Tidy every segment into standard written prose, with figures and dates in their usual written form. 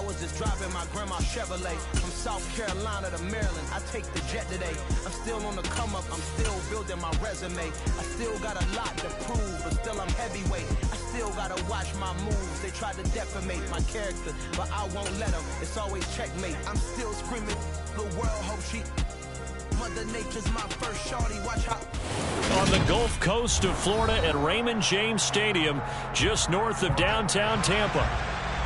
was just driving my grandma's Chevrolet from South Carolina to Maryland. I take the jet today. I'm still on the come up. I'm still building my resume. I still got a lot to prove, but still I'm heavyweight. I still gotta watch my moves. They tried to defamate my character, but I won't let them. It's always checkmate. I'm still screaming. The world hope she. Mother Nature's my first shorty. Watch how. On the Gulf Coast of Florida at Raymond James Stadium, just north of downtown Tampa.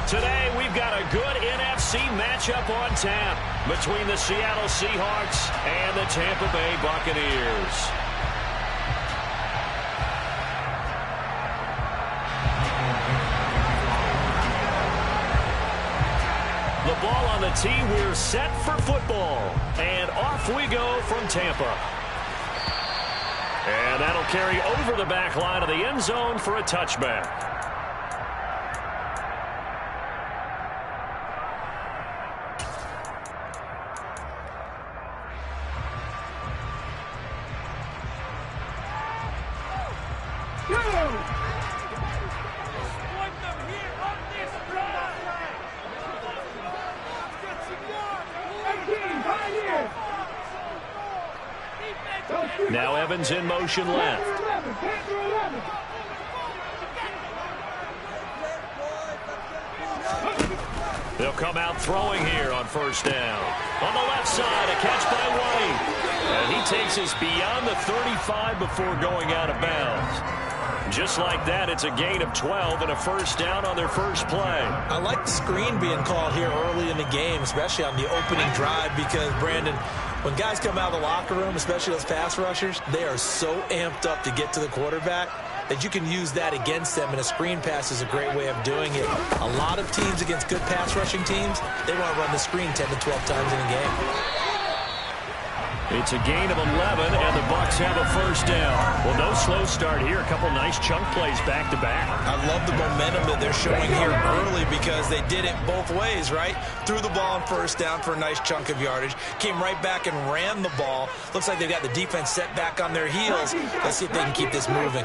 Today, we've got a good NFC matchup on tap between the Seattle Seahawks and the Tampa Bay Buccaneers. The ball on the tee, we're set for football. And off we go from Tampa. And that'll carry over the back line of the end zone for a touchback. Now Evans in motion left. They'll come out throwing here on first down. On the left side, a catch by White. And he takes us beyond the 35 before going out of bounds. Just like that, it's a gain of 12 and a first down on their first play. I like the screen being called here early in the game, especially on the opening drive, because, Brandon, when guys come out of the locker room, especially those pass rushers, they are so amped up to get to the quarterback that you can use that against them, and a screen pass is a great way of doing it. A lot of teams against good pass rushing teams, they want to run the screen 10 to 12 times in a game. It's a gain of 11, and the Bucs have a first down. Well, no slow start here. A couple nice chunk plays back-to-back. I love the momentum that they're showing here early because they did it both ways, right? Threw the ball on first down for a nice chunk of yardage. Came right back and ran the ball. Looks like they've got the defense set back on their heels. Let's see if they can keep this moving.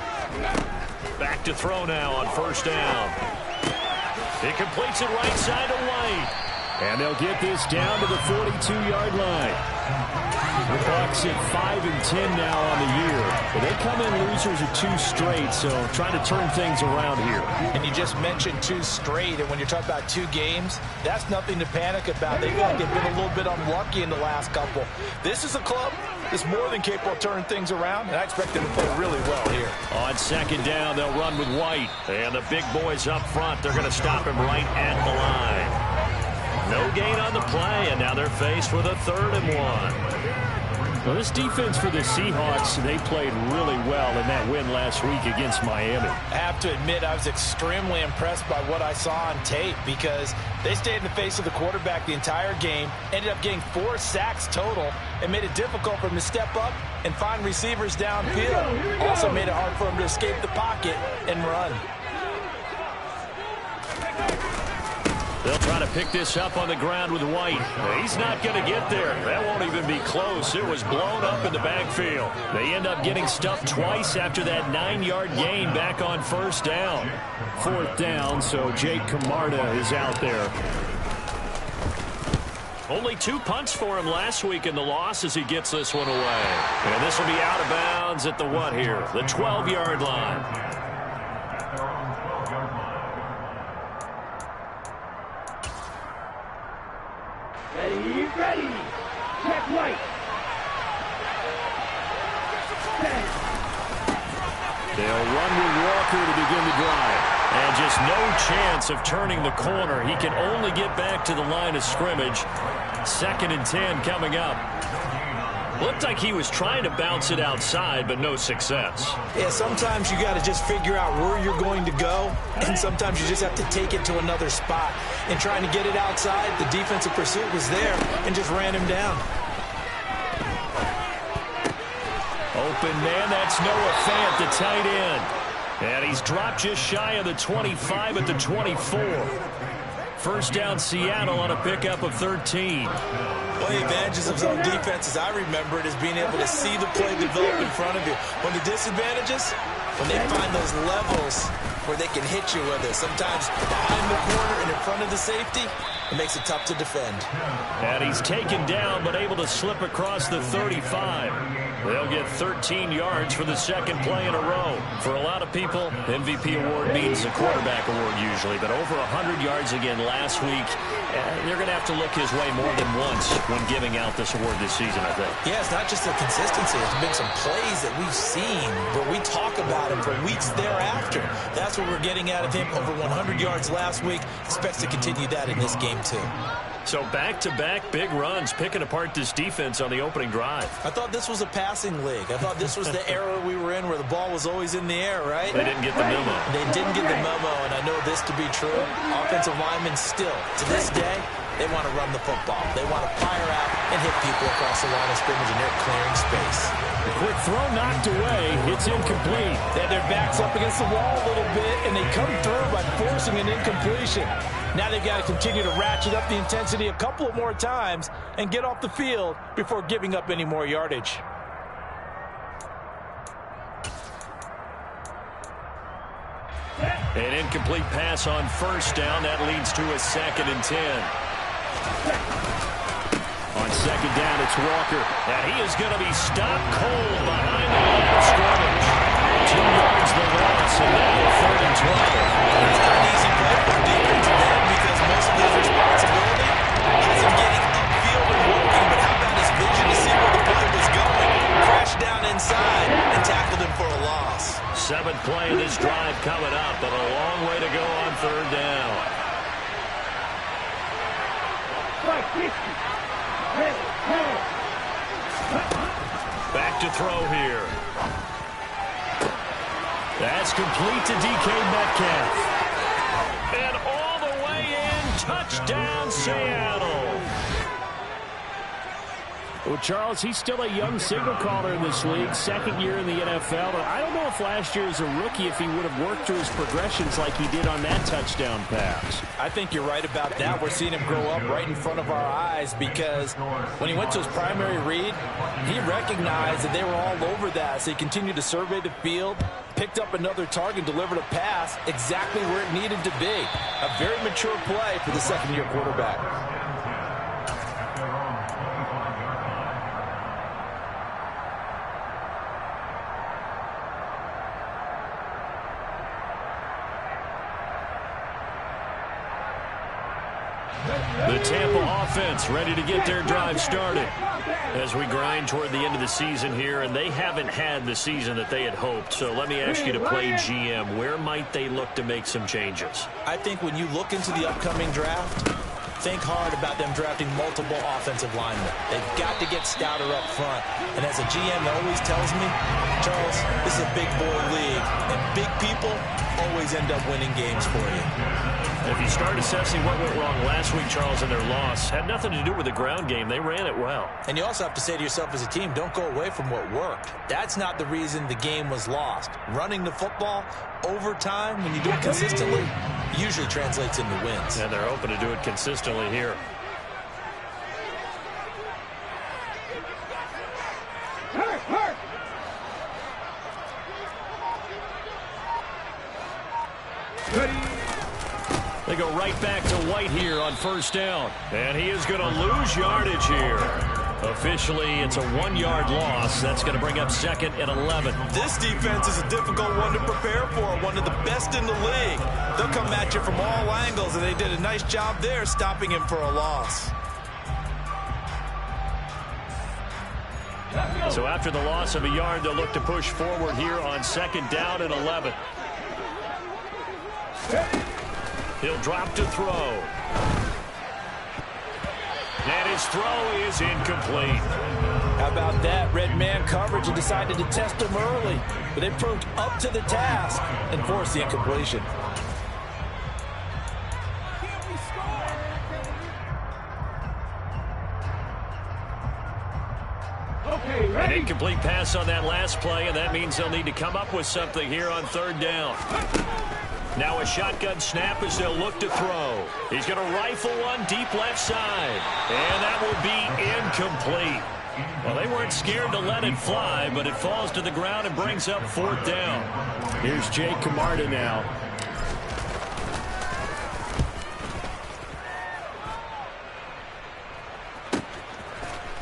Back to throw now on first down. He completes it right side to White. And they'll get this down to the 42-yard line. The Bucs at 5-10 now on the year. But they come in losers of 2 straight, so trying to turn things around here. And you just mentioned 2 straight, and when you're talking about 2 games, that's nothing to panic about. They feel like they've been a little bit unlucky in the last couple. This is a club that's more than capable of turning things around, and I expect them to play really well here. On second down, they'll run with White. And the big boys up front, they're going to stop him right at the line. No gain on the play, and now they're faced with a 3rd and 1. Well, this defense for the Seahawks, they played really well in that win last week against Miami. I have to admit, I was extremely impressed by what I saw on tape because they stayed in the face of the quarterback the entire game, ended up getting 4 sacks total, and made it difficult for him to step up and find receivers downfield. Also made it hard for him to escape the pocket and run. They'll try to pick this up on the ground with White. He's not going to get there. That won't even be close. It was blown up in the backfield. They end up getting stuffed twice after that 9-yard gain back on first down. 4th down, so Jake Camarda is out there. Only 2 punts for him last week in the loss as he gets this one away. And this will be out of bounds at the what here? The 12-yard line. Ready. Check White. They'll run with Walker to begin the drive. And just no chance of turning the corner. He can only get back to the line of scrimmage. 2nd and 10 coming up. Looked like he was trying to bounce it outside, but no success. Yeah, sometimes you got to just figure out where you're going to go, and sometimes you just have to take it to another spot. And trying to get it outside, the defensive pursuit was there and just ran him down. Open man, that's Noah Fant, the tight end. And he's dropped just shy of the 25 at the 24. First down Seattle on a pickup of 13. One of the advantages of zone defense, as I remember it, is being able to see the play develop in front of you. One of the disadvantages, when they find those levels where they can hit you with it. Sometimes behind the corner and in front of the safety, it makes it tough to defend. And he's taken down, but able to slip across the 35. They'll get 13 yards for the second play in a row. For a lot of people, MVP award means a quarterback award usually, but over 100 yards again last week. They're going to have to look his way more than once when giving out this award this season, I think. Yeah, it's not just the consistency. It's been some plays that we've seen, but we talk about him for weeks thereafter. That's what we're getting out of him. Over 100 yards last week. Expects to continue that in this game, too. So back-to-back big runs, picking apart this defense on the opening drive. I thought this was a passing league. I thought this was the era we were in where the ball was always in the air, right? They didn't get the memo. They didn't get the memo, and I know this to be true. Offensive linemen still, to this day, they want to run the football. They want to fire out and hit people across the line of scrimmage, and they're clearing space. The quick throw knocked away. It's incomplete. They had their backs up against the wall a little bit, and they come through by forcing an incompletion. Now they've got to continue to ratchet up the intensity a couple of more times and get off the field before giving up any more yardage. An incomplete pass on first down. That leads to a 2nd and 10. On second down, it's Walker. And he is going to be stopped cold behind the line of scrimmage. 2 yards the loss, and now 3rd and 12. It's not an easy play for defense then because most of his responsibility has him getting upfield and working, but how about his vision to see where the play was going? Crashed down inside and tackled him for a loss. 7th play of this drive coming up, but a long way to go on 3rd down. Back to throw here. That's complete to DK Metcalf. And all the way in, touchdown Seattle. Well, Charles, he's still a young signal caller in this league, 2nd year in the NFL. And I don't know if last year as a rookie if he would have worked through his progressions like he did on that touchdown pass. I think you're right about that. We're seeing him grow up right in front of our eyes because when he went to his primary read, he recognized that they were all over that. So he continued to survey the field, picked up another target, delivered a pass exactly where it needed to be. A very mature play for the second-year quarterback. The Tampa offense ready to get their drive started as we grind toward the end of the season here, and they haven't had the season that they had hoped. So let me ask you to play GM. Where might they look to make some changes? I think when you look into the upcoming draft, think hard about them drafting multiple offensive linemen. They've got to get stouter up front. And as a GM always tells me, Charles, this is a big boy league, and big people always end up winning games for you. If you start assessing what went wrong last week, Charles, in their loss, had nothing to do with the ground game. They ran it well. And you also have to say to yourself as a team, don't go away from what worked. That's not the reason the game was lost. Running the football over time, when you do it consistently, usually translates into wins. And they're open to do it consistently here. They go right back to White here on first down. And he is going to lose yardage here. Officially, it's a 1-yard loss. That's going to bring up 2nd and 11. This defense is a difficult one to prepare for, one of the best in the league. They'll come at you from all angles, and they did a nice job there stopping him for a loss. So after the loss of a yard, they'll look to push forward here on 2nd down and 11. He'll drop to throw. And his throw is incomplete. How about that? Red man coverage and decided to test him early. But they proved up to the task and forced the incompletion. An incomplete pass on that last play, and that means they'll need to come up with something here on 3rd down. Now a shotgun snap as they'll look to throw. He's going to rifle one deep left side. And that will be incomplete. Well, they weren't scared to let it fly, but it falls to the ground and brings up 4th down. Here's Jake Camarda now.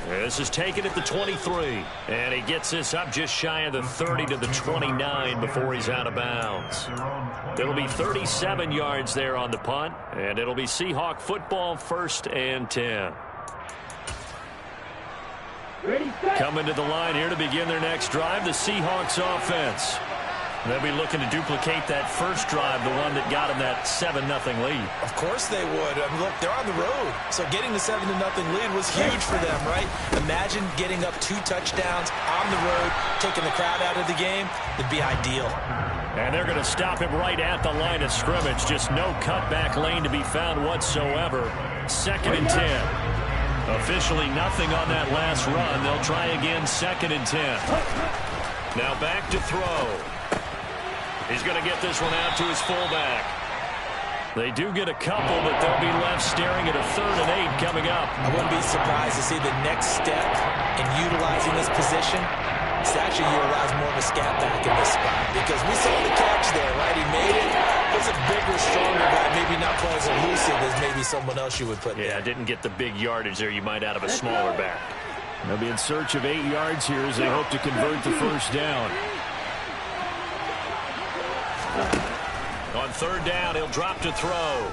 This is taken at the 23. And he gets this up just shy of the 30 to the 29 before he's out of bounds. It'll be 37 yards there on the punt. And it'll be Seahawk football, 1st and 10. Coming to the line here to begin their next drive, the Seahawks offense. They'll be looking to duplicate that first drive, the one that got them that 7-0 lead. Of course they would. I mean, look, they're on the road. So getting the 7-0 lead was huge for them, right? Imagine getting up 2 touchdowns on the road, taking the crowd out of the game. It'd be ideal. And they're going to stop him right at the line of scrimmage. Just no cutback lane to be found whatsoever. 2nd and 10. Officially nothing on that last run. They'll try again, 2nd and 10. Now back to throw. He's going to get this one out to his fullback. They do get a couple, but they'll be left staring at a 3rd and 8 coming up. I wouldn't be surprised to see the next step in utilizing this position. It's actually utilize more of a scat back in this spot because we saw the catch there, right? He made it. Was a bigger, stronger guy, maybe not quite as elusive as maybe someone else you would put there. Yeah, didn't get the big yardage there you might out of a smaller back. They'll be in search of 8 yards here as they hope to convert the first down. On 3rd down, he'll drop to throw.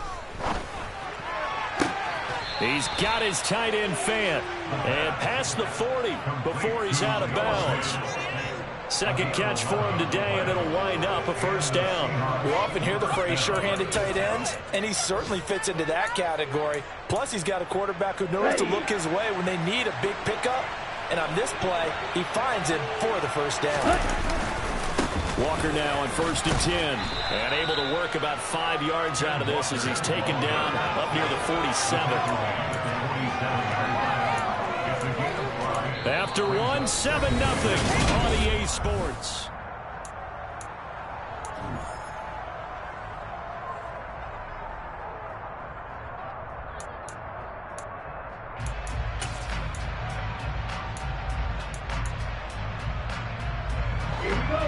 He's got his tight end Fant. And past the 40 before he's out of bounds. 2nd catch for him today, and it'll wind up a first down. We often hear the phrase sure-handed tight ends, and he certainly fits into that category. Plus, he's got a quarterback who knows to look his way when they need a big pickup. And on this play, he finds him for the first down. Walker now on 1st and 10. And able to work about 5 yards out of this as he's taken down up near the 47. After 1, 7-0 on EA Sports.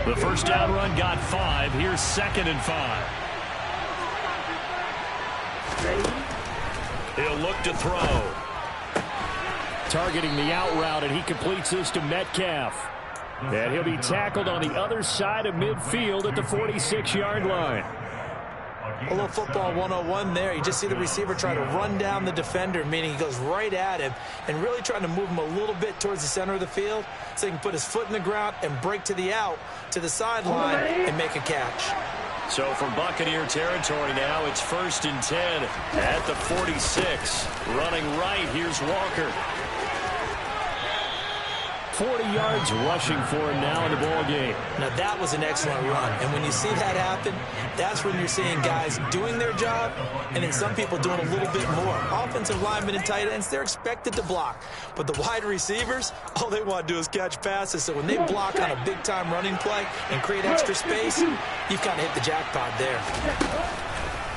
The first down run got 5. Here's 2nd and 5. He'll look to throw. Targeting the out route, and he completes this to Metcalf. And he'll be tackled on the other side of midfield at the 46-yard line. A little football 101 there. You just see the receiver try to run down the defender, meaning he goes right at him and really trying to move him a little bit towards the center of the field so he can put his foot in the ground and break to the out, to the sideline, and make a catch. So from Buccaneer territory now, it's 1st and 10 at the 46. Running right, here's Walker. 40 yards rushing for him now in the ball game. Now that was an excellent run, and when you see that happen, that's when you're seeing guys doing their job and then some people doing a little bit more. Offensive linemen and tight ends, they're expected to block, but the wide receivers, all they want to do is catch passes. So when they block on a big-time running play and create extra space, you've kind of hit the jackpot there.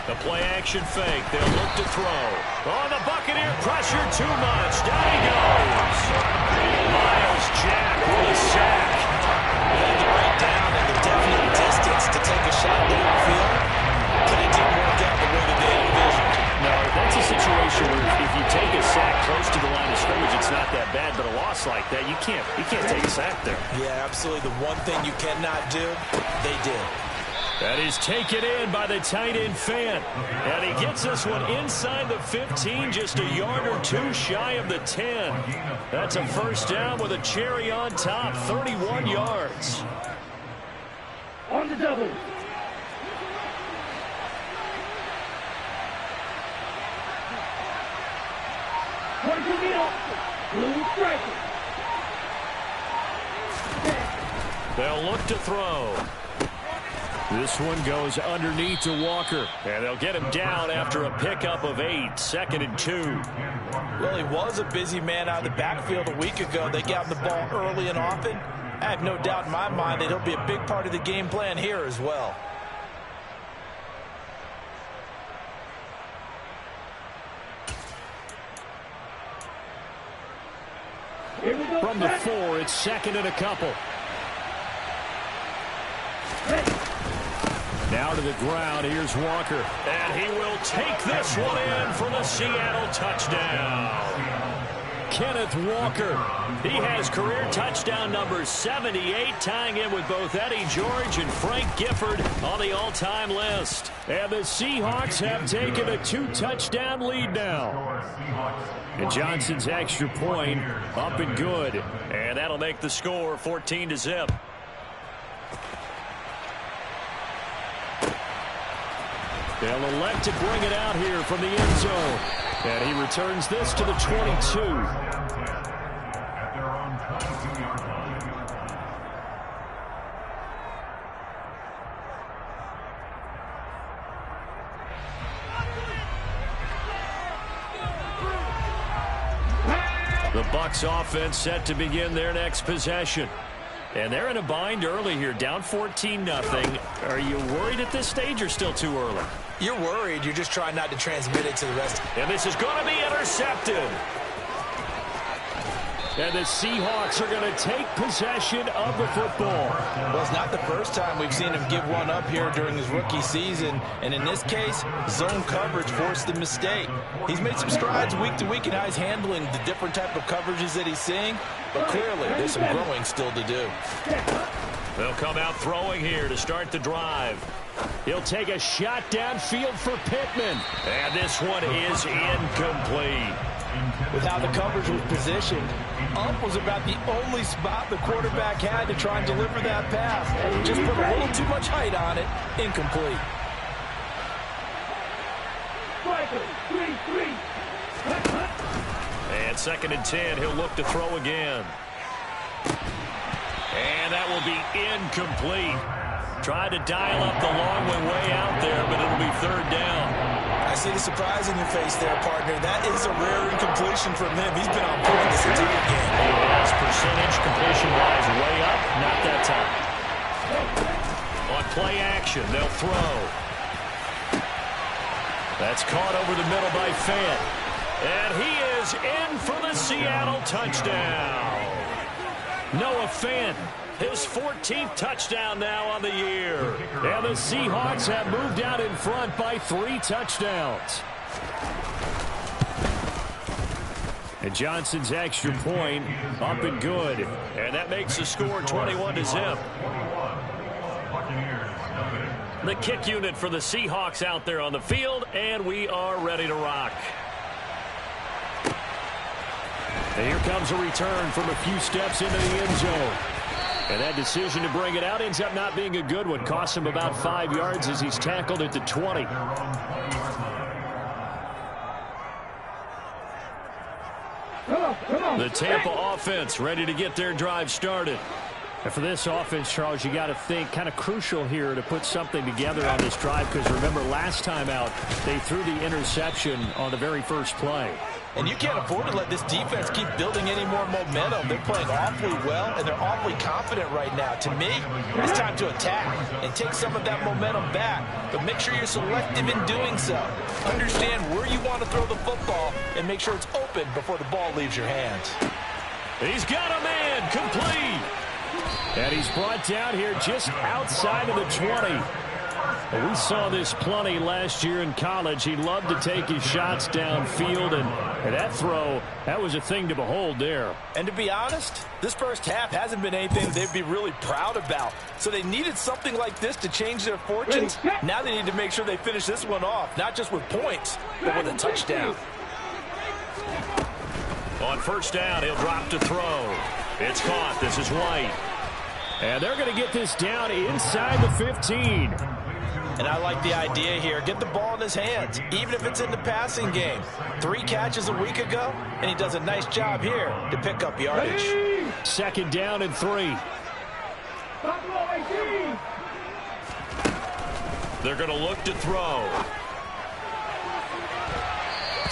The play-action fake. They'll look to throw. Oh, the Buccaneer pressure too much. Down he goes. Miles Jack with a sack. And the breakdown and the definite distance to take a shot downfield, but it didn't work out the way that they envisioned. No, that's a situation where if you take a sack close to the line of scrimmage, it's not that bad. But a loss like that, you can't take a sack there. Yeah, absolutely. The one thing you cannot do, they did. That is taken in by the tight end Fant. And he gets this one inside the 15, just a yard or 2 shy of the 10. That's a first down with a cherry on top, 31 yards. On the double. Blue striker. They'll look to throw. This one goes underneath to Walker. And they'll get him down after a pickup of 8, 2nd and 2. Well, he was a busy man out of the backfield a week ago. They got him the ball early and often. I have no doubt in my mind that he'll be a big part of the game plan here as well. From the 4, it's 2nd and a couple. Now to the ground, here's Walker. And he will take this one in for the Seattle touchdown. Kenneth Walker. He has career touchdown number 78, tying in with both Eddie George and Frank Gifford on the all-time list. And the Seahawks have taken a 2-touchdown lead now. And Johnson's extra point up and good. And that'll make the score 14-0. They'll elect to bring it out here from the end zone. And he returns this to the 22. The Bucs offense set to begin their next possession. And they're in a bind early here, down 14-0. Are you worried at this stage or still too early? You're worried. You're just trying not to transmit it to the rest. And this is going to be intercepted. And the Seahawks are going to take possession of the football. Well, it's not the first time we've seen him give one up here during his rookie season. And in this case, zone coverage forced the mistake. He's made some strides week to week in how he's handling the different type of coverages that he's seeing. But clearly, there's some growing still to do. They'll come out throwing here to start the drive. He'll take a shot downfield for Pittman. And this one is incomplete. With how the coverage was positioned, up was about the only spot the quarterback had to try and deliver that pass. Just put a little too much height on it. Incomplete. And 2nd and 10, he'll look to throw again. And that will be incomplete. Tried to dial up the long way out there, but it'll be 3rd down. I see the surprise in your face there, partner. That is a rare incompletion from him. He's been on point this entire game. Yes, percentage completion-wise way up, not that time. On play action, they'll throw. That's caught over the middle by Fant. And he is in for the Seattle touchdown. Noah Fant, his 14th touchdown now on the year. And the Seahawks have moved out in front by 3 touchdowns. And Johnson's extra point up and good. And that makes the score 21-0. The kick unit for the Seahawks out there on the field, and we are ready to rock. And here comes a return from a few steps into the end zone. And that decision to bring it out ends up not being a good one. Costs him about 5 yards as he's tackled at the 20. The Tampa offense ready to get their drive started. And for this offense, Charles, you got to think kind of crucial here to put something together on this drive, because remember last time out they threw the interception on the very first play. And you can't afford to let this defense keep building any more momentum. They're playing awfully well, and they're awfully confident right now. To me, it's time to attack and take some of that momentum back. But make sure you're selective in doing so. Understand where you want to throw the football and make sure it's open before the ball leaves your hands. He's got a man, complete. And he's brought down here just outside of the 20. We saw this plenty last year in college. He loved to take his shots downfield, and that throw, that was a thing to behold there. And to be honest, this first half hasn't been anything they'd be really proud about. So they needed something like this to change their fortunes. Now they need to make sure they finish this one off, not just with points, but with a touchdown. On 1st down, he'll drop to throw. It's caught. This is White. And they're going to get this down inside the 15. And I like the idea here. Get the ball in his hands, even if it's in the passing game. 3 catches a week ago, and he does a nice job here to pick up yardage. 2nd down and 3. They're going to look to throw.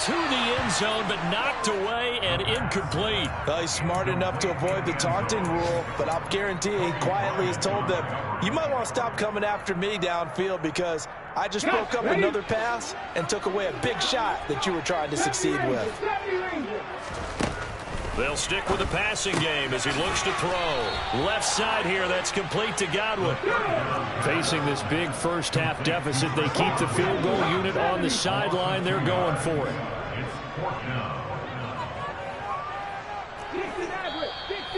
To the end zone, but knocked away and incomplete. Well, he's smart enough to avoid the taunting rule, but I'll guarantee he quietly has told them, you might want to stop coming after me downfield because I just broke up another pass and took away a big shot that you were trying to succeed with. They'll stick with the passing game as he looks to throw. Left side here, that's complete to Godwin. Facing this big first half deficit, they keep the field goal unit on the sideline. They're going for it.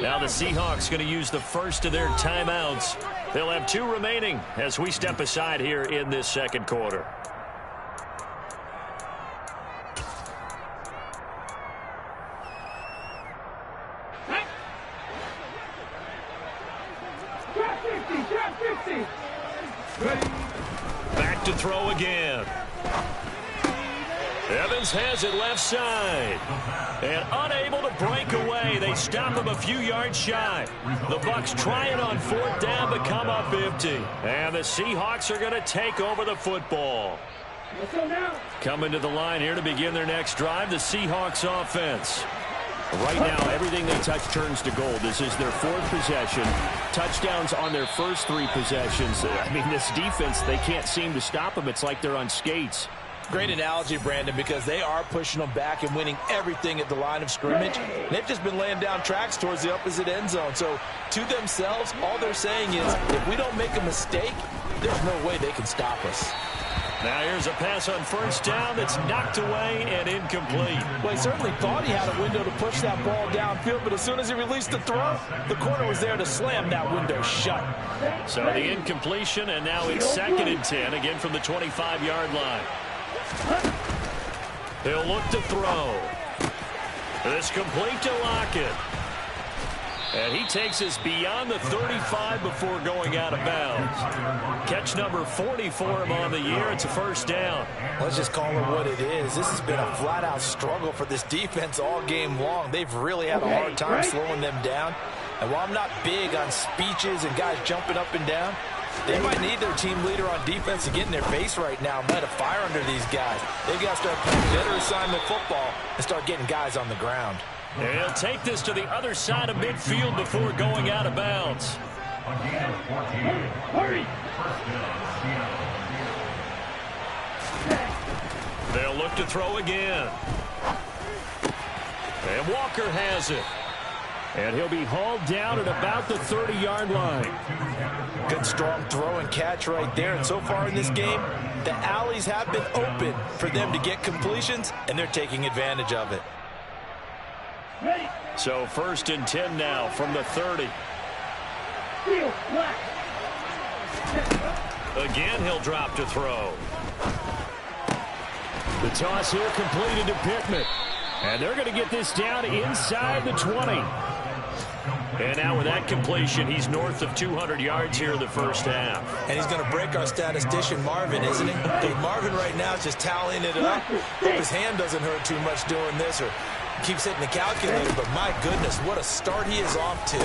Now the Seahawks going to use the first of their timeouts. They'll have 2 remaining as we step aside here in this second quarter. Back to throw again. Evans has it left side. And unable to break away. They stop him a few yards shy. The Bucs trying on 4th down but come up empty. And the Seahawks are going to take over the football. Coming to the line here to begin their next drive, the Seahawks offense. Right now, everything they touch turns to gold. This is their 4th possession. Touchdowns on their first 3 possessions. I mean, this defense, they can't seem to stop them. It's like they're on skates. Great analogy, Brandon, because they are pushing them back and winning everything at the line of scrimmage. They've just been laying down tracks towards the opposite end zone. So, to themselves, all they're saying is, if we don't make a mistake, there's no way they can stop us. Now here's a pass on 1st down that's knocked away and incomplete. Well, he certainly thought he had a window to push that ball downfield, but as soon as he released the throw, the corner was there to slam that window shut. So the incompletion, and now it's 2nd and 10, again from the 25-yard line. He'll look to throw. It's complete to Lockett. And he takes us beyond the 35 before going out of bounds. Catch number 40 for him on the year. It's a 1st down. Let's just call it what it is. This has been a flat-out struggle for this defense all game long. They've really had a hard time slowing them down. And while I'm not big on speeches and guys jumping up and down, they might need their team leader on defense to get in their face right now and light a fire under these guys. They've got to start playing better assignment football and start getting guys on the ground. And he'll take this to the other side of midfield before going out of bounds. Hurry! They'll look to throw again. And Walker has it. And he'll be hauled down at about the 30-yard line. Good strong throw and catch right there. And so far in this game, the alleys have been open for them to get completions, and they're taking advantage of it. So 1st and 10 now from the 30. Again, he'll drop to throw. The toss here completed to Pittman. And they're going to get this down inside the 20. And now with that completion, he's north of 200 yards here in the 1st half. And he's going to break our statistician, Marvin, isn't he? Hey, Marvin right now is just tallying it up. Hope his hand doesn't hurt too much doing this or keeps hitting the calculator. But my goodness, what a start he is off to.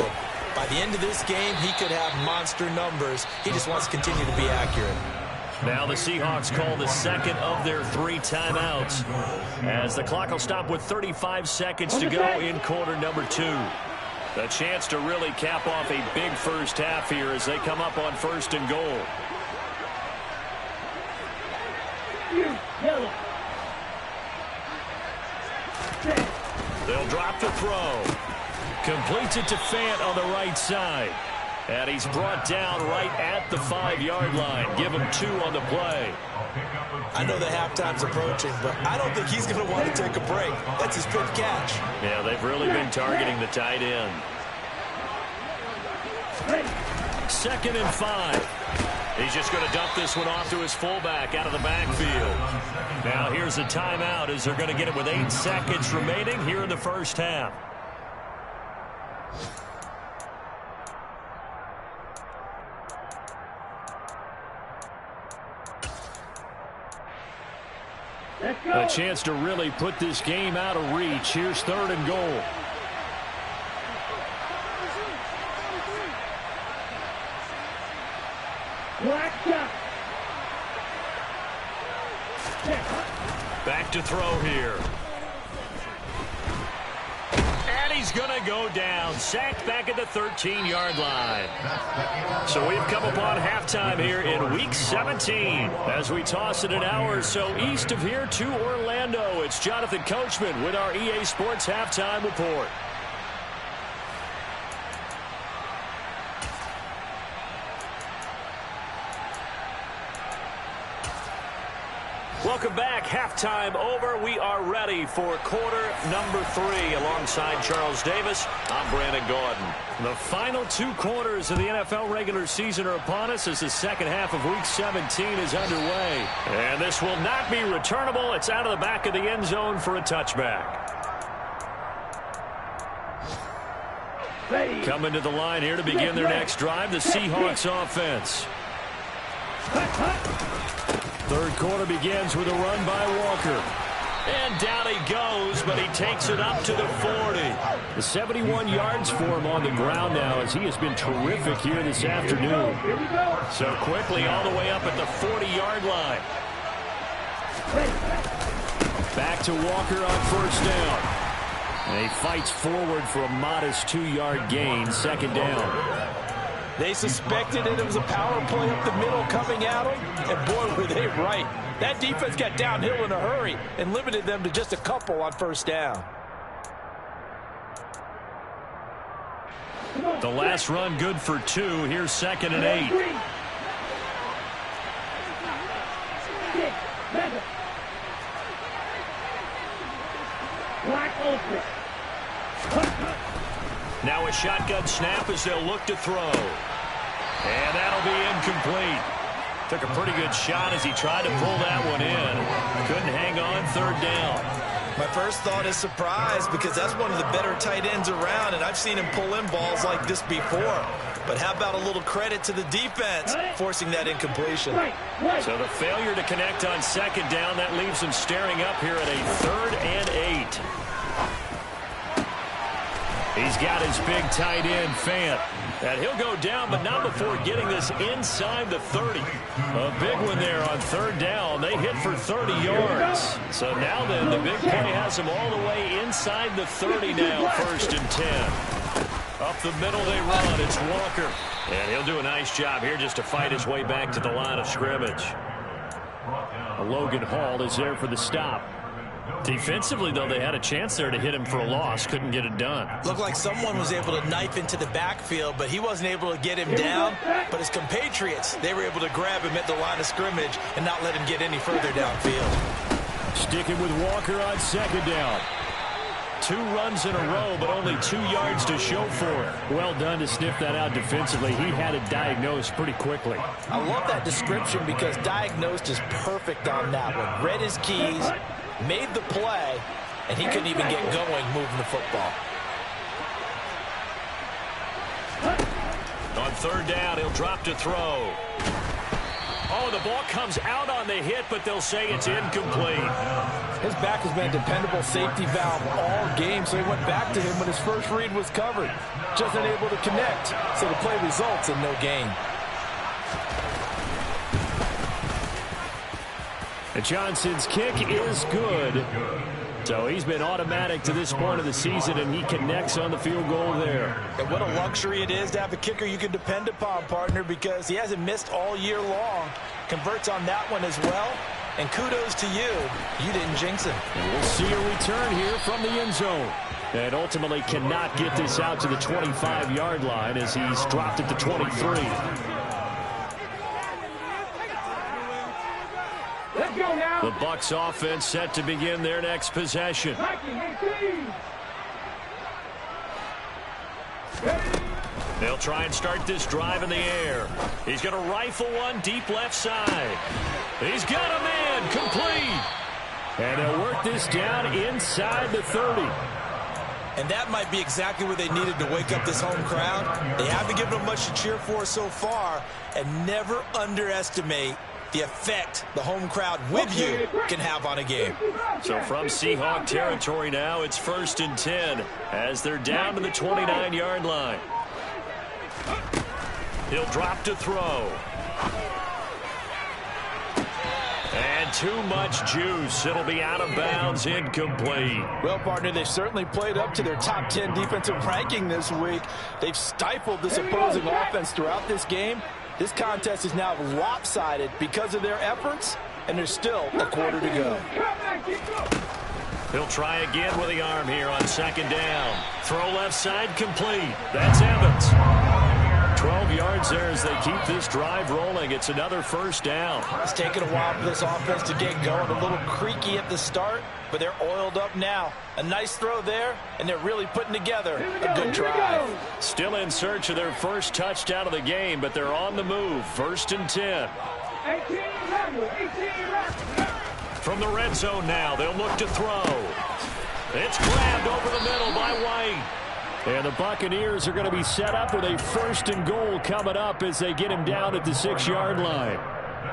By the end of this game, he could have monster numbers. He just wants to continue to be accurate. Now the Seahawks call the 2nd of their 3 timeouts, as the clock will stop with 35 seconds to go in quarter number 2. A chance to really cap off a big 1st half here as they come up on 1st and goal. They'll drop the throw. Completes it to Fant on the right side. And he's brought down right at the 5-yard line. Give him 2 on the play. I know the halftime's approaching, but I don't think he's going to want to take a break. That's his fifth catch. Yeah, they've really been targeting the tight end. 2nd and 5. He's just going to dump this one off to his fullback out of the backfield. Now here's a timeout as they're going to get it with 8 seconds remaining here in the 1st half. A chance to really put this game out of reach. Here's 3rd and goal. Back to throw here. And he's going to go down. Sacked back at the 13-yard line. So we've come upon halftime here in Week 17. As we toss it an hour or so east of here to Orlando, it's Jonathan Coachman with our EA Sports Halftime Report. Welcome back. Halftime over. We are ready for quarter number 3. Alongside Charles Davis, I'm Brandon Gordon. The final 2 quarters of the NFL regular season are upon us as the second half of Week 17 is underway. And this will not be returnable. It's out of the back of the end zone for a touchback. Coming to the line here to begin their next drive, the Seahawks offense. Third quarter begins with a run by Walker. And down he goes, but he takes it up to the 40. The 71 yards for him on the ground now as he has been terrific here this afternoon. So quickly all the way up at the 40-yard line. Back to Walker on first down. And he fights forward for a modest 2-yard gain, second down. They suspected it was a power play up the middle coming at them, and boy, were they right. That defense got downhill in a hurry and limited them to just a couple on first down. The last run good for 2. Here's second and 8. Now a shotgun snap as they'll look to throw. And that'll be incomplete. Took a pretty good shot as he tried to pull that one in. Couldn't hang on, third down. My first thought is surprise because that's one of the better tight ends around, and I've seen him pull in balls like this before. But how about a little credit to the defense forcing that incompletion? So the failure to connect on second down, that leaves him staring up here at a 3rd and 8. He's got his big tight end, Fant. And he'll go down, but not before getting this inside the 30. A big one there on third down. They hit for 30 yards. So now then, the big play has him all the way inside the 30 now, 1st and 10. Up the middle they run. It's Walker. And he'll do a nice job here just to fight his way back to the line of scrimmage. Logan Hall is there for the stop. Defensively, though, they had a chance there to hit him for a loss. Couldn't get it done. Looked like someone was able to knife into the backfield, but he wasn't able to get him down. But his compatriots, they were able to grab him at the line of scrimmage and not let him get any further downfield. Sticking with Walker on second down. 2 runs in a row, but only 2 yards to show for it. Well done to sniff that out defensively. He had it diagnosed pretty quickly. I love that description because diagnosed is perfect on that one. Read his keys, made the play, and he couldn't even get going moving the football. On third down, he'll drop to throw. Oh, the ball comes out on the hit, but they'll say it's incomplete. His back has been a dependable safety valve all game, so he went back to him when his first read was covered. Just unable to connect, so the play results in no gain. And Johnson's kick is good. So he's been automatic to this point of the season, and he connects on the field goal there. And what a luxury it is to have a kicker you can depend upon, partner, because he hasn't missed all year long. Converts on that one as well. And kudos to you. You didn't jinx him. And we'll see a return here from the end zone. And ultimately cannot get this out to the 25-yard line as he's dropped at the 23. The Bucs offense set to begin their next possession. They'll try and start this drive in the air. He's going to rifle one deep left side. He's got a man complete. And they'll work this down inside the 30. And that might be exactly where they needed to wake up this home crowd. They haven't given them much to cheer for so far. And never underestimate the effect the home crowd with you can have on a game. So from Seahawk territory now, it's 1st and 10 as they're down to the 29-yard line. He'll drop to throw. And too much juice. It'll be out of bounds, incomplete. Well, partner, they've certainly played up to their top 10 defensive ranking this week. They've stifled this opposing offense throughout this game. This contest is now lopsided because of their efforts, and there's still a quarter to go. He'll try again with the arm here on second down. Throw left side complete. That's Evans. 12 yards there as they keep this drive rolling. It's another first down. It's taken a while for this offense to get going. A little creaky at the start, but they're oiled up now. A nice throw there, and they're really putting together a good drive. Still in search of their first touchdown of the game, but they're on the move. 1st and 10. 18 From the red zone now, they'll look to throw. It's grabbed over the middle by White. And the Buccaneers are going to be set up with a 1st and goal coming up as they get him down at the 6-yard line.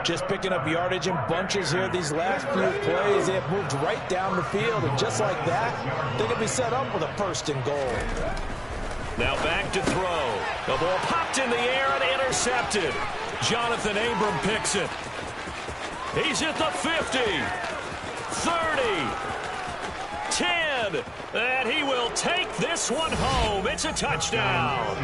Just picking up yardage in bunches here these last few plays. They have moved right down the field, and just like that, they're going to be set up with a 1st and goal. Now back to throw. The ball popped in the air and intercepted. Jonathan Abram picks it. He's at the 50, 30, 10, and he will take this one home. It's a touchdown.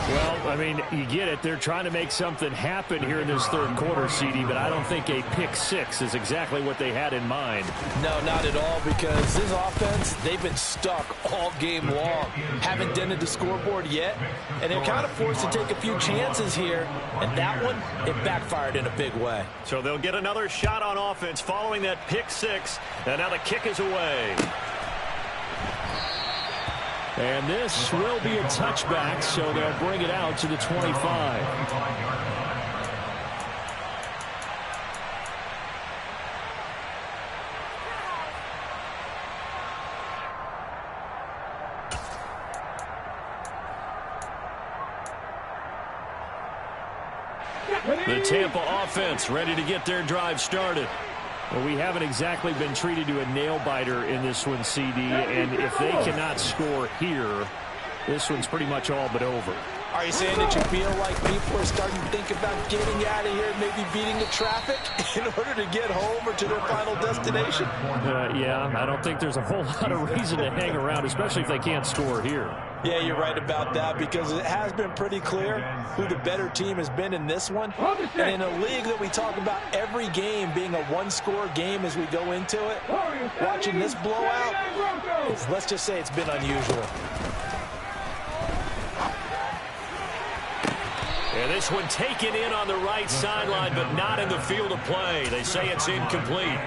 Well, I mean, you get it. They're trying to make something happen here in this 3rd quarter, CD, but I don't think a pick 6 is exactly what they had in mind. No, not at all, because this offense, they've been stuck all game long. Haven't dented the scoreboard yet, and they're kind of forced to take a few chances here, and that one, it backfired in a big way. So they'll get another shot on offense following that pick 6, and now the kick is away. And this will be a touchback, so they'll bring it out to the 25. The Tampa offense ready to get their drive started. Well, we haven't exactly been treated to a nail-biter in this one, CD, and if they cannot score here, this one's pretty much all but over. Are you saying that you feel like people are starting to think about getting out of here, maybe beating the traffic in order to get home or to their final destination? Yeah, I don't think there's a whole lot of reason to hang around, especially if they can't score here. Yeah, you're right about that, because it has been pretty clear who the better team has been in this one. And in a league that we talk about every game being a one-score game as we go into it, watching this blowout, let's just say it's been unusual. And this one taken in on the right sideline, but not in the field of play. They say it's incomplete.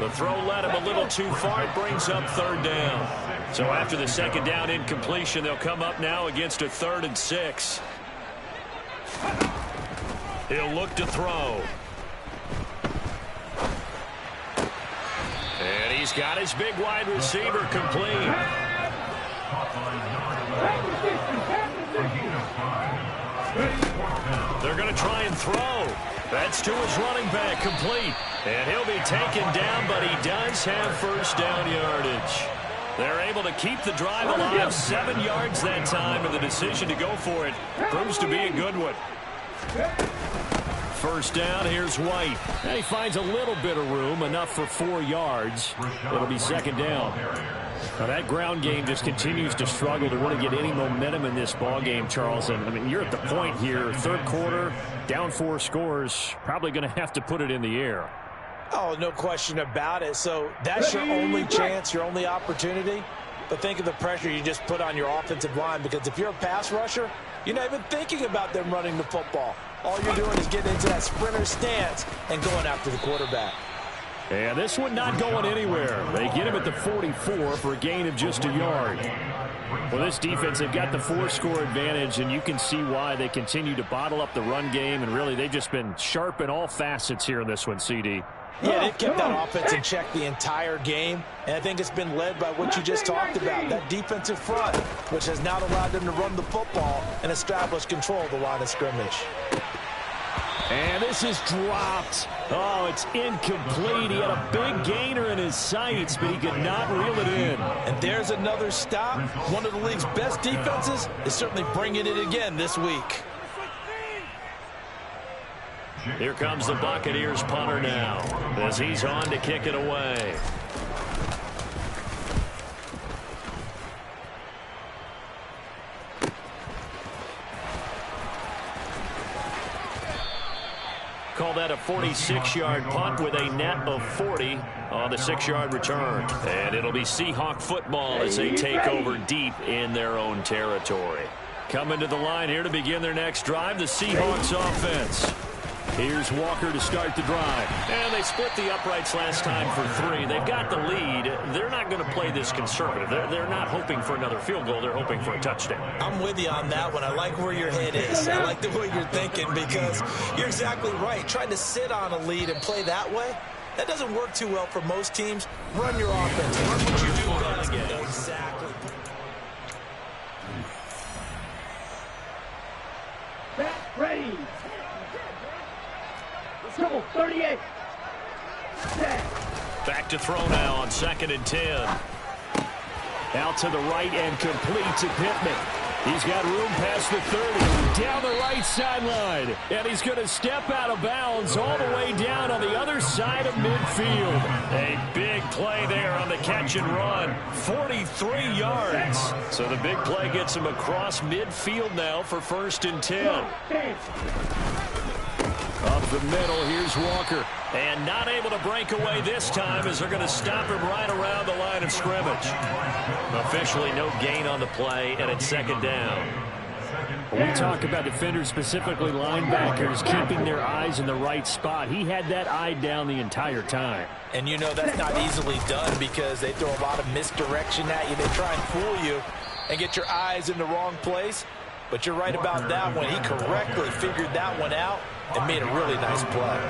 The throw led him a little too far. It brings up 3rd down. So after the 2nd down incompletion, they'll come up now against a 3rd and 6. He'll look to throw. And he's got his big wide receiver complete. They're going to try and throw. That's to his running back, complete. And he'll be taken down, but he does have 1st down yardage. They're able to keep the drive alive, 7 yards that time, and the decision to go for it proves to be a good one. 1st down, here's White. And he finds a little bit of room, enough for 4 yards. It'll be 2nd down. Now that ground game just continues to struggle to really get any momentum in this ball game, Charles. And I mean, you're at the point here, 3rd quarter, down 4 scores, probably going to have to put it in the air. Oh, no question about it. So that's your only chance, your only opportunity. But think of the pressure you just put on your offensive line, because if you're a pass rusher, you're not even thinking about them running the football. All you're doing is getting into that sprinter stance and going after the quarterback. And this one not going anywhere. They get him at the 44 for a gain of just a yard. Well, this defense, they've got the 4-score advantage, and you can see why they continue to bottle up the run game, and really they've just been sharp in all facets here in this one, CD. Yeah, they've kept that offense in check the entire game, and I think it's been led by what you just talked about, that defensive front, which has now allowed them to run the football and establish control of the line of scrimmage. And this is dropped. Oh, it's incomplete. He had a big gainer in his sights, but he could not reel it in. And there's another stop. One of the league's best defenses is certainly bringing it again this week. Here comes the Buccaneers punter now as he's on to kick it away. Call that a 46-yard punt with a net of 40 on the 6-yard return. And it'll be Seahawk football as they take over deep in their own territory. Coming to the line here to begin their next drive, the Seahawks offense. Here's Walker to start the drive. And they split the uprights last time for 3. They've got the lead. They're not going to play this conservative. They're not hoping for another field goal. They're hoping for a touchdown. I'm with you on that one. I like where your head is. I like the way you're thinking because you're exactly right. Trying to sit on a lead and play that way, that doesn't work too well for most teams. Run your offense. Run what you do best. Exactly. Back ready. Trouble 38. Back to throw now on 2nd and 10. Out to the right and complete to Pittman. He's got room past the 30. Down the right sideline. And he's going to step out of bounds all the way down on the other side of midfield. A big play there on the catch and run. 43 yards. So the big play gets him across midfield now for 1st and 10. Up the middle, here's Walker. And not able to break away this time as they're going to stop him right around the line of scrimmage. Officially no gain on the play, and it's 2nd down. When we talk about defenders, specifically linebackers, keeping their eyes in the right spot. He had that eye down the entire time. And you know that's not easily done because they throw a lot of misdirection at you. They try and fool you and get your eyes in the wrong place. But you're right about that one. He correctly figured that one out and made a really nice play.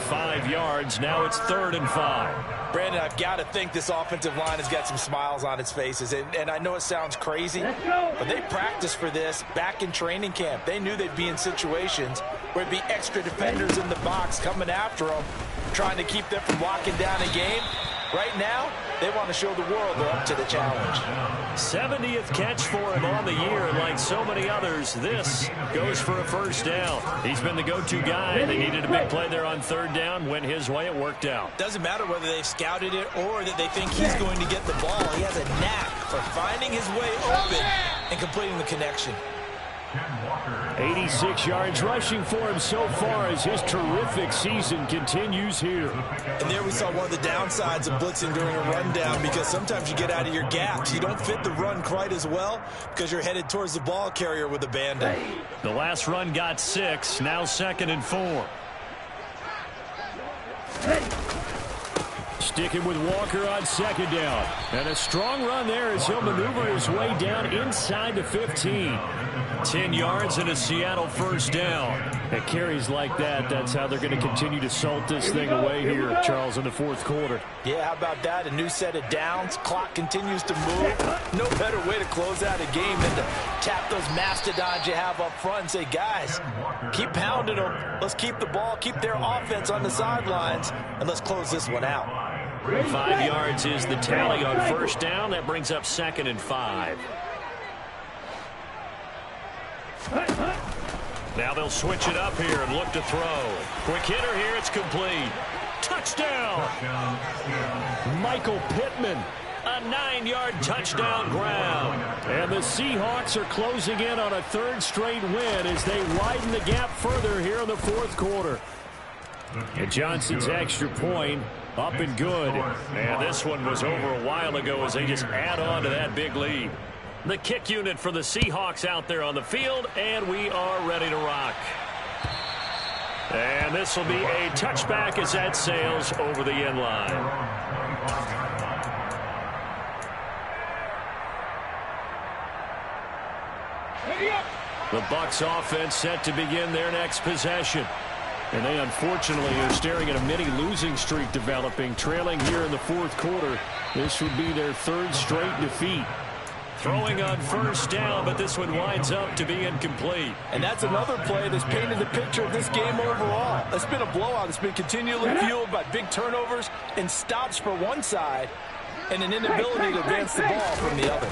5 yards. Now it's 3rd and 5. Brandon, I've got to think this offensive line has got some smiles on its faces. And I know it sounds crazy, but they practiced for this back in training camp. They knew they'd be in situations where it'd be extra defenders in the box coming after them, trying to keep them from locking down a game. Right now, they want to show the world they're up to the challenge. 70th catch for him on the year, and like so many others, this goes for a 1st down. He's been the go-to guy. They needed a big play there on 3rd down. Went his way. It worked out. Doesn't matter whether they've scouted it or that they think he's going to get the ball. He has a knack for finding his way open and completing the connection. 86 yards rushing for him so far as his terrific season continues here. And there we saw one of the downsides of blitzing during a rundown because sometimes you get out of your gaps. You don't fit the run quite as well because you're headed towards the ball carrier with a Band-Aid. The last run got 6. Now 2nd and 4. Sticking with Walker on 2nd down. And a strong run there as he'll maneuver his way down inside the 15. 10 yards and a Seattle 1st down. At carries like that, that's how they're going to continue to salt this thing away here, Charles, in the 4th quarter. Yeah, how about that? A new set of downs. Clock continues to move. No better way to close out a game than to tap those mastodons you have up front and say, guys, keep pounding them. Let's keep the ball, keep their offense on the sidelines, and let's close this one out. 5 yards is the tally on 1st down. That brings up 2nd and 5. Now they'll switch it up here and look to throw. Quick hitter here. It's complete. Touchdown. Michael Pittman. A 9-yard touchdown grab. And the Seahawks are closing in on a 3rd straight win as they widen the gap further here in the 4th quarter. And Johnson's extra point up and good. And this one was over a while ago as they just add on to that big lead. The kick unit for the Seahawks out there on the field, and we are ready to rock. And this will be a touchback as that sails over the end line. The Bucs offense set to begin their next possession. And they unfortunately are staring at a mini losing streak developing, trailing here in the 4th quarter. This would be their 3rd straight defeat. Throwing on 1st down, but this one winds up to be incomplete. And that's another play that's painted the picture of this game overall. It's been a blowout. It's been continually fueled by big turnovers and stops for one side and an inability to advance the ball from the other.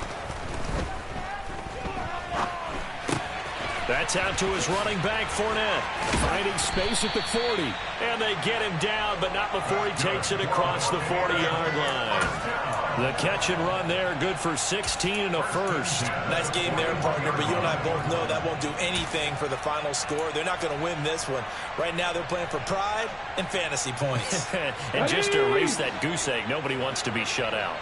That's out to his running back, Fournette. Finding space at the 40. And they get him down, but not before he takes it across the 40-yard line. The catch and run there, good for 16 and a 1st. Nice game there, partner, but you and I both know that won't do anything for the final score. They're not going to win this one. Right now they're playing for pride and fantasy points. And just to erase that goose egg, nobody wants to be shut out.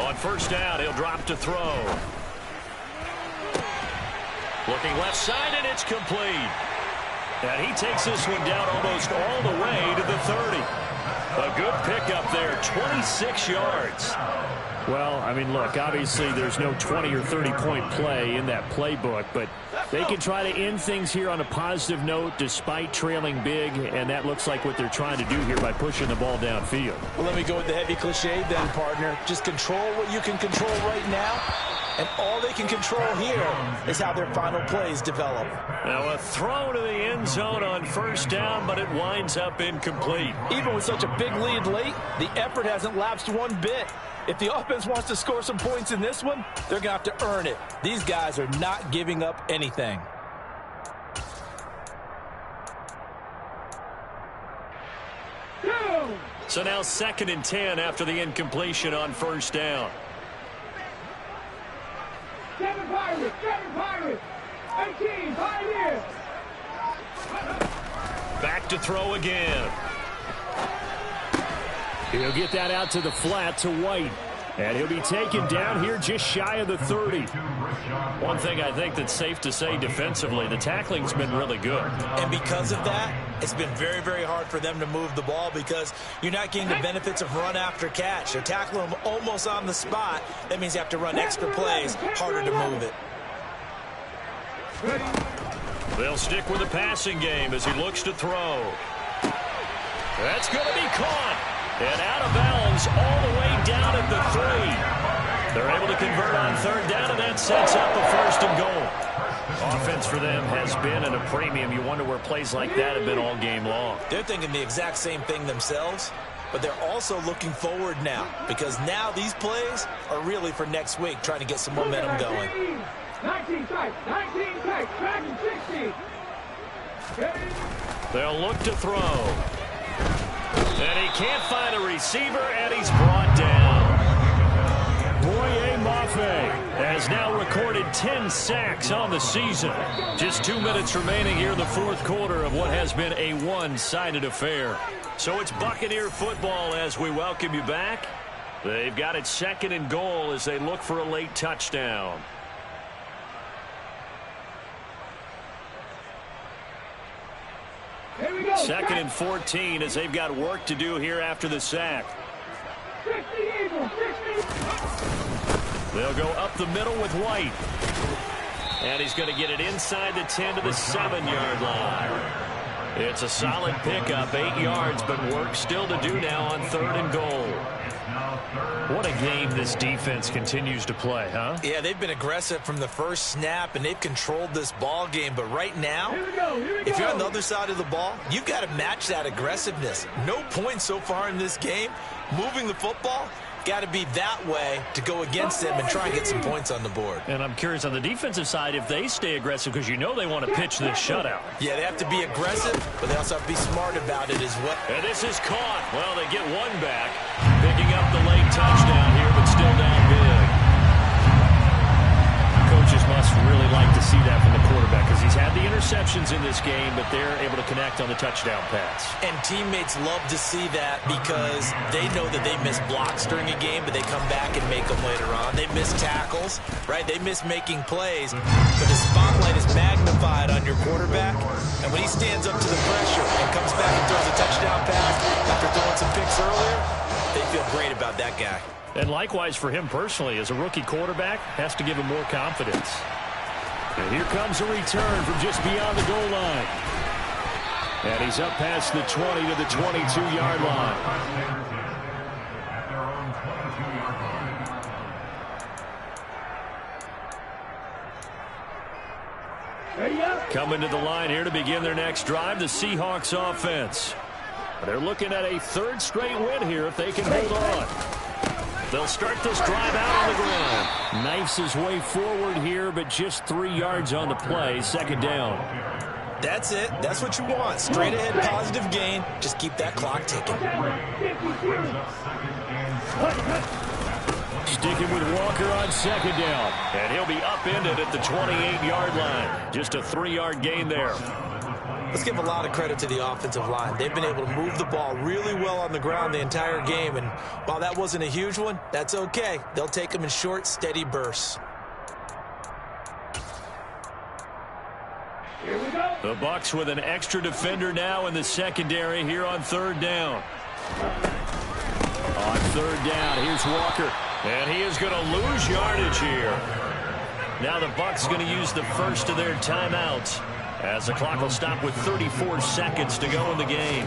On first down, he'll drop to throw. Looking left side, and it's complete. And he takes this one down almost all the way to the 30. A good pickup there, 26 yards. Well, I mean, look, obviously there's no 20 or 30-point play in that playbook, but they can try to end things here on a positive note despite trailing big, and that looks like what they're trying to do here by pushing the ball downfield. Well, let me go with the heavy cliche then, partner. Just control what you can control right now, and all they can control here is how their final plays develop. Now a throw to the end zone on first down, but it winds up incomplete. Even with such a big lead late, the effort hasn't lapsed one bit. If the offense wants to score some points in this one, they're going to have to earn it. These guys are not giving up anything. So now 2nd and 10 after the incompletion on first down. Seven Pirates, 18, Pioneers. Back to throw again. He'll get that out to the flat to White. And he'll be taken down here just shy of the 30. One thing I think that's safe to say defensively, the tackling's been really good. And because of that, it's been very, very hard for them to move the ball because you're not getting the benefits of run after catch. They're tackling them almost on the spot. That means you have to run extra plays, harder to move it. They'll stick with the passing game as he looks to throw. That's going to be caught. And out of bounds all the way down at the 3. They're able to convert on third down, and that sets up a 1st and goal. Offense for them has been at a premium. You wonder where plays like that have been all game long. They're thinking the exact same thing themselves, but they're also looking forward now because now these plays are really for next week, trying to get some momentum going. 19 strikes, Dragon 60. They'll look to throw. And he can't find a receiver, and he's brought down. Boye Mafe has now recorded 10 sacks on the season. Just 2 minutes remaining here in the 4th quarter of what has been a one-sided affair. So it's Buccaneer football as we welcome you back. They've got it 2nd and goal as they look for a late touchdown. Here we go. 2nd and 14 as they've got work to do here after the sack. 60 Eagles, 60. They'll go up the middle with White. And he's going to get it inside the 10 to the 7-yard line. It's a solid pickup, 8 yards, but work still to do now on 3rd and goal. What a game this defense continues to play, huh? Yeah, they've been aggressive from the first snap, and they've controlled this ball game. But right now, if you're on the other side of the ball, you've got to match that aggressiveness. No points so far in this game. Moving the football, got to be that way to go against them and try and get some points on the board. And I'm curious on the defensive side if they stay aggressive because you know they want to pitch this shutout. Yeah, they have to be aggressive, but they also have to be smart about it as well. And this is caught. Well, they get one back. Picking up the late touchdown here, but still down big. Coaches must really like to see that from the quarterback because he's had the interceptions in this game, but they're able to connect on the touchdown pass. And teammates love to see that because they know that they miss blocks during a game, but they come back and make them later on. They miss tackles, right? They miss making plays, but the spotlight is magnified on your quarterback, and when he stands up to the pressure and comes back and throws a touchdown pass after throwing some picks earlier, they feel great about that guy. And likewise for him personally, as a rookie quarterback, has to give him more confidence. And here comes a return from just beyond the goal line. And he's up past the 20 to the 22-yard line. Coming to the line here to begin their next drive, the Seahawks offense. They're looking at a 3rd straight win here if they can hold on. They'll start this drive out on the ground. Knifes his way forward here, but just 3 yards on the play. 2nd down. That's it. That's what you want. Straight ahead, positive gain. Just keep that clock ticking. Sticking with Walker on 2nd down. And he'll be upended at the 28-yard line. Just a 3-yard gain there. Let's give a lot of credit to the offensive line. They've been able to move the ball really well on the ground the entire game, and while that wasn't a huge one, that's okay. They'll take them in short, steady bursts. Here we go. The Bucs with an extra defender now in the secondary here on third down. On third down, here's Walker. And he is going to lose yardage here. Now the Bucs going to use the first of their timeouts as the clock will stop with 34 seconds to go in the game.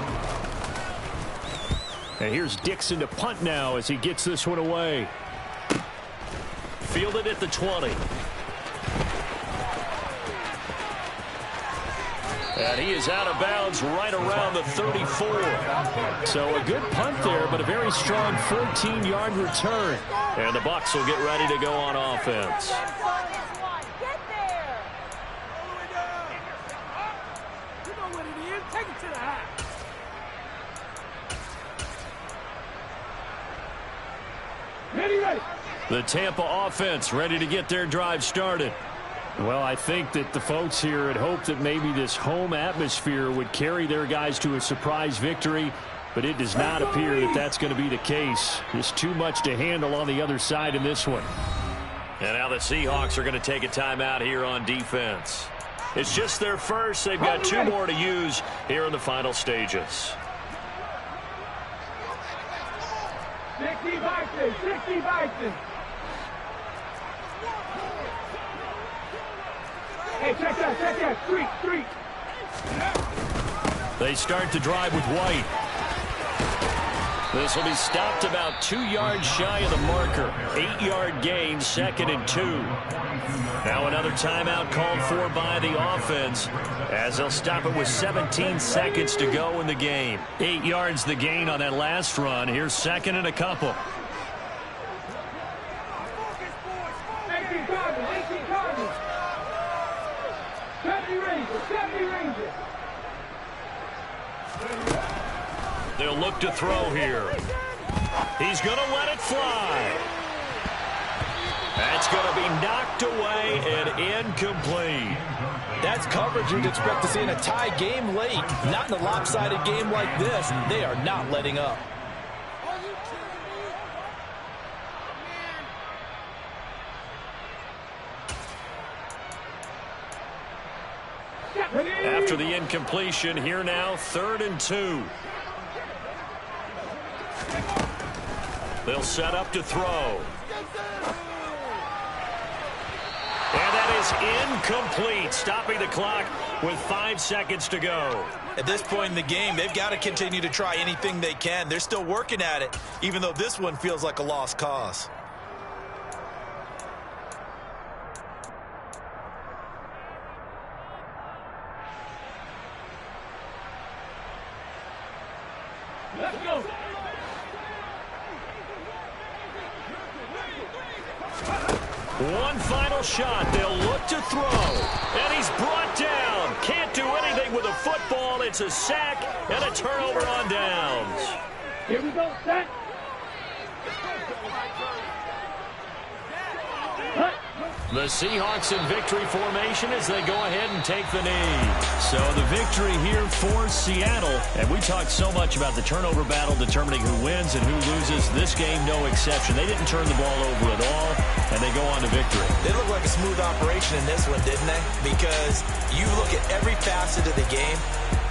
And here's Dixon to punt now as he gets this one away. Fielded at the 20. And he is out of bounds right around the 34. So a good punt there, but a very strong 14-yard return. And the Bucs will get ready to go on offense. The Tampa offense ready to get their drive started. Well, I think that the folks here had hoped that maybe this home atmosphere would carry their guys to a surprise victory, but it does not appear that that's going to be the case. Just too much to handle on the other side in this one. And now the Seahawks are going to take a timeout here on defense. It's just their first. They've got two more to use here in the final stages. 60 Bison, 60 Bison. Hey, check that, street. They start the drive with White. This will be stopped about 2 yards shy of the marker. 8-yard gain, 2nd and 2. Now another timeout called for by the offense as they'll stop it with 17 seconds to go in the game. 8 yards the gain on that last run. Here's 2nd and a couple. 18 Cardinals. 70 Rangers. They'll look to throw here. He's going to let it fly. That's going to be knocked away and incomplete. That's coverage you'd expect to see in a tie game late. Not in a lopsided game like this. They are not letting up. After the incompletion, here now, 3rd and 2. They'll set up to throw. And that is incomplete, stopping the clock with 5 seconds to go. At this point in the game, they've got to continue to try anything they can. They're still working at it, even though this one feels like a lost cause. Let's go. One final shot. They'll look to throw. And he's brought down. Can't do anything with a football. It's a sack and a turnover on downs. Here we go, set. The Seahawks in victory formation as they go ahead and take the knee. So the victory here for Seattle. And we talked so much about the turnover battle determining who wins and who loses. This game, no exception. They didn't turn the ball over at all, and they go on to victory. They look like a smooth operation in this one, didn't they? Because you look at every facet of the game,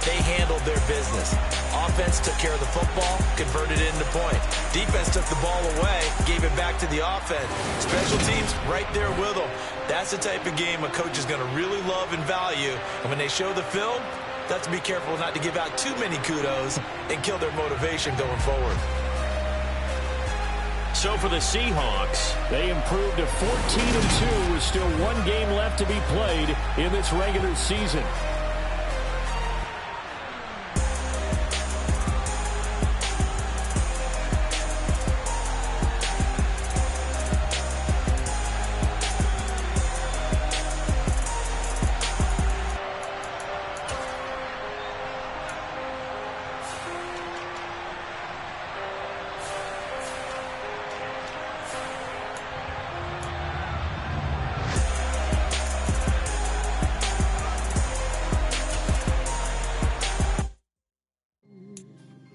they handled their business. Offense took care of the football, converted it into points. Defense took the ball away, gave it back to the offense. Special teams right there with them. That's the type of game a coach is going to really love and value. And when they show the film, they have to be careful not to give out too many kudos and kill their motivation going forward. So for the Seahawks, they improved to 14-2 with still one game left to be played in this regular season.